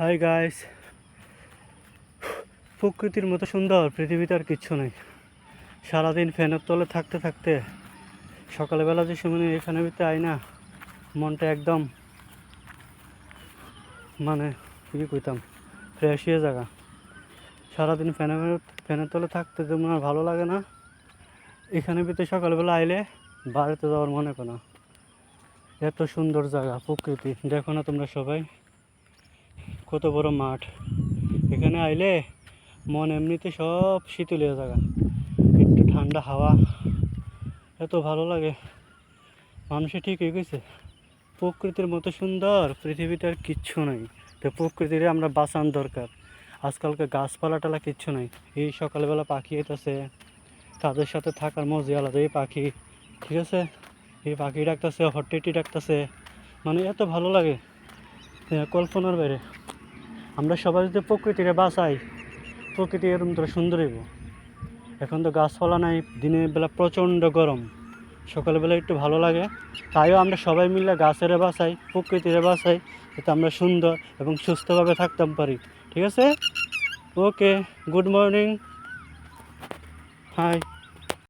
Hi guys, প্রকৃতির মতো সুন্দর পৃথিবীতে আর কিচ্ছু নেই। সারাদিন ফ্যানের তলে থাকতে থাকতে সকালবেলা যে সময় এখানে ভিতরে আই না, মনটা একদম মানে কি কইতাম ফ্রেশ হয়ে জায়গা। সারাদিন ফ্যানের তলে থাকতে যেমন আর ভালো লাগে না, এখানে ভিতরে সকালবেলা আইলে বাড়িতে যাওয়ার মনে করে না। এত সুন্দর জায়গা, প্রকৃতি দেখো না তোমরা সবাই, কত বড় মাঠ। এখানে আইলে মন এমনিতে সব শীতলীয় জায়গা, একটু ঠান্ডা হাওয়া, এত ভালো লাগে। মানুষে ঠিকই কইছে, প্রকৃতির মতো সুন্দর পৃথিবীতে আর কিচ্ছু নাই। তো প্রকৃতিরে আমরা বাঁচান দরকার। আজকালকে গাছপালা টালা কিচ্ছু নাই। এই সকালবেলা পাখি আইতাছে, তাদের সাথে থাকার মজা আলাদা। এই পাখি, ঠিক আছে, এই পাখি ডাকতেছে, হট্টিটি ডাকতেছে, মানে এত ভালো লাগে কল্পনার বাইরে। আমরা সবাই যদি প্রকৃতিরে বাঁচাই, প্রকৃতি এরকম তো সুন্দর হইব। এখন তো গাছপালা নাই, দিনের বেলা প্রচণ্ড গরম, সকালবেলা একটু ভালো লাগে। তাইও আমরা সবাই মিলে গাছেরে বাঁচাই, প্রকৃতিরে বাঁচাই, যাতে আমরা সুন্দর এবং সুস্থভাবে থাকতে পারি। ঠিক আছে, ওকে, গুড মর্নিং, হাই।